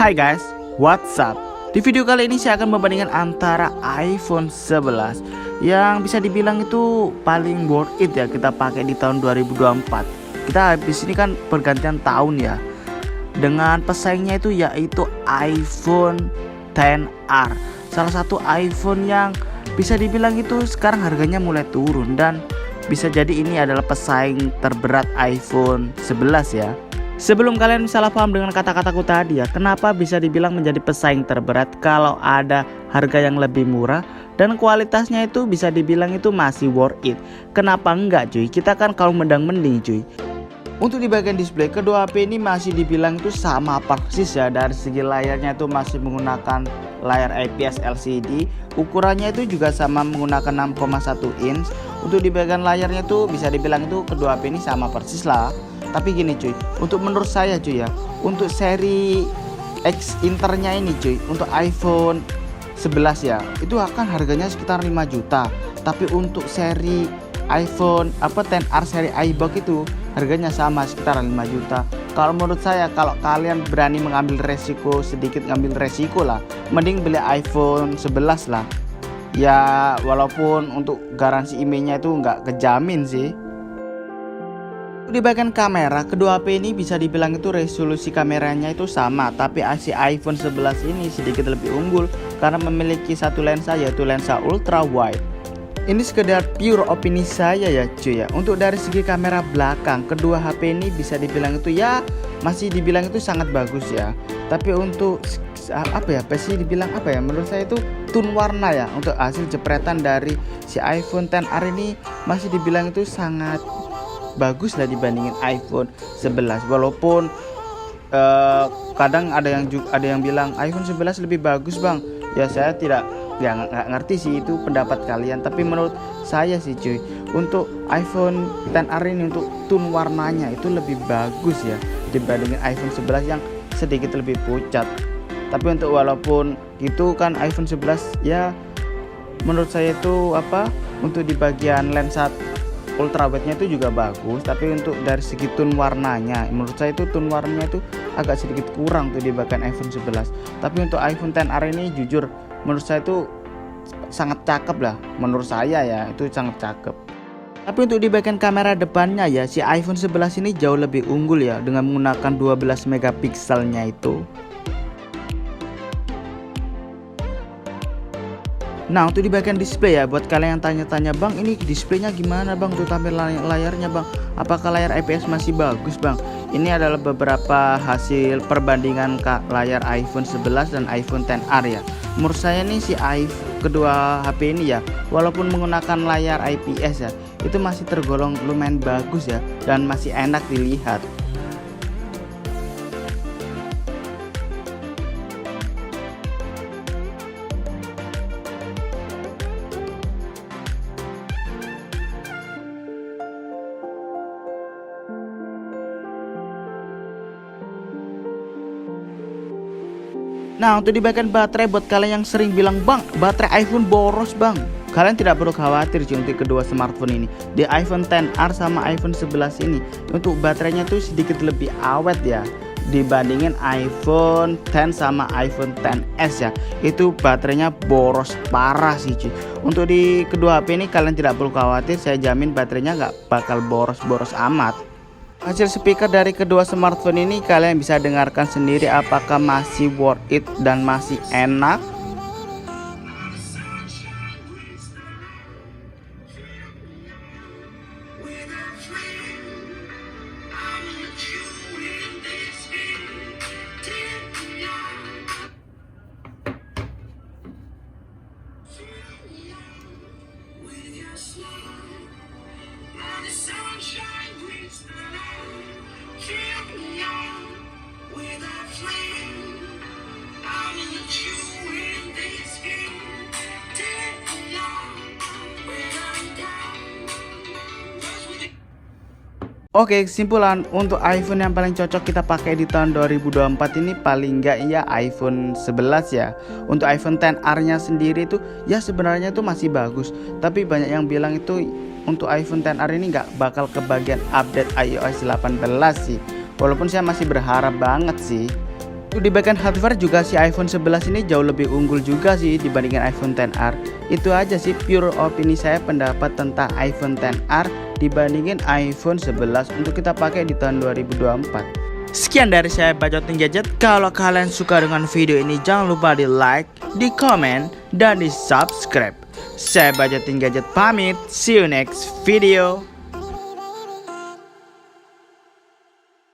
Hai guys, what's up? Di video kali ini saya akan membandingkan antara iPhone 11 yang bisa dibilang itu paling worth it ya kita pakai di tahun 2024. Kita habis ini kan pergantian tahun ya. Dengan pesaingnya itu yaitu iPhone XR. Salah satu iPhone yang bisa dibilang itu sekarang harganya mulai turun dan bisa jadi ini adalah pesaing terberat iPhone 11 ya. Sebelum kalian salah paham dengan kata-kataku tadi ya, kenapa bisa dibilang menjadi pesaing terberat kalau ada harga yang lebih murah dan kualitasnya itu bisa dibilang itu masih worth it. Kenapa enggak cuy? Kita kan kaum mendang-mending cuy. Untuk di bagian display, kedua HP ini masih dibilang itu sama persis ya. Dari segi layarnya itu masih menggunakan layar IPS LCD. Ukurannya itu juga sama menggunakan 6,1 inch. Untuk di bagian layarnya tuh bisa dibilang itu kedua HP ini sama persis lah. Tapi gini cuy, untuk menurut saya cuy ya, untuk seri X internya ini cuy, untuk iPhone 11 ya, itu akan harganya sekitar 5 juta. Tapi untuk seri iPhone XR seri iBook itu harganya sama sekitar 5 juta. Kalau menurut saya, kalau kalian berani mengambil resiko, sedikit ngambil resiko lah, mending beli iPhone 11 lah. Ya walaupun untuk garansi IMEI-nya itu nggak kejamin sih. Di bagian kamera, kedua HP ini bisa dibilang itu resolusi kameranya itu sama, tapi si iPhone 11 ini sedikit lebih unggul karena memiliki satu lensa yaitu lensa ultra wide. Ini sekedar pure opini saya ya cuy ya. Untuk dari segi kamera belakang, kedua HP ini bisa dibilang itu ya masih dibilang itu sangat bagus ya. Tapi untuk pasti dibilang menurut saya itu tone warna ya, untuk hasil jepretan dari si iPhone XR ini masih dibilang itu sangat bagus lah dibandingin iPhone 11. Walaupun kadang ada yang bilang iPhone 11 lebih bagus bang. Ya saya nggak ngerti sih itu pendapat kalian. Tapi menurut saya sih cuy, untuk iPhone XR ini untuk tone warnanya itu lebih bagus ya dibandingin iPhone 11 yang sedikit lebih pucat. Tapi untuk walaupun gitu kan iPhone 11 ya menurut saya itu untuk di bagian lensa ultrawide-nya itu juga bagus, tapi untuk dari segi tone warnanya menurut saya itu tone warnanya itu agak sedikit kurang tuh di bagian iPhone 11. Tapi untuk iPhone XR ini jujur menurut saya itu sangat cakep lah, menurut saya ya itu sangat cakep. Tapi untuk di bagian kamera depannya ya, si iPhone 11 ini jauh lebih unggul ya dengan menggunakan 12 megapikselnya itu. Nah untuk di bagian display ya, buat kalian yang tanya-tanya bang ini displaynya gimana bang, untuk tampilan layarnya bang, apakah layar IPS masih bagus bang? Ini adalah beberapa hasil perbandingan layar iPhone 11 dan iPhone XR ya. Menurut saya nih si kedua HP ini ya, walaupun menggunakan layar IPS ya, itu masih tergolong lumayan bagus ya dan masih enak dilihat. Nah untuk di bagian baterai, buat kalian yang sering bilang bang baterai iPhone boros bang, kalian tidak perlu khawatir sih untuk kedua smartphone ini. Di iPhone XR sama iPhone 11 ini untuk baterainya tuh sedikit lebih awet ya dibandingin iPhone X sama iPhone XS ya. Itu baterainya boros parah sih cuy. Untuk di kedua HP ini kalian tidak perlu khawatir, saya jamin baterainya nggak bakal boros-boros amat. Hasil speaker dari kedua smartphone ini kalian bisa dengarkan sendiri apakah masih worth it dan masih enak. Oke, kesimpulan untuk iPhone yang paling cocok kita pakai di tahun 2024 ini paling enggak ya iPhone 11 ya. Untuk iPhone XR nya sendiri itu ya sebenarnya itu masih bagus, tapi banyak yang bilang itu untuk iPhone XR ini nggak bakal kebagian update iOS 18 sih. Walaupun saya masih berharap banget sih. Di bagian hardware juga si iPhone 11 ini jauh lebih unggul juga sih dibandingkan iPhone XR. Itu aja sih pure opini saya, pendapat tentang iPhone XR dibandingin iPhone 11 untuk kita pakai di tahun 2024. Sekian dari saya Bacotin Gadget. Kalau kalian suka dengan video ini, jangan lupa di like, di komen, dan di subscribe. Saya Bacotin Gadget pamit. See you next video.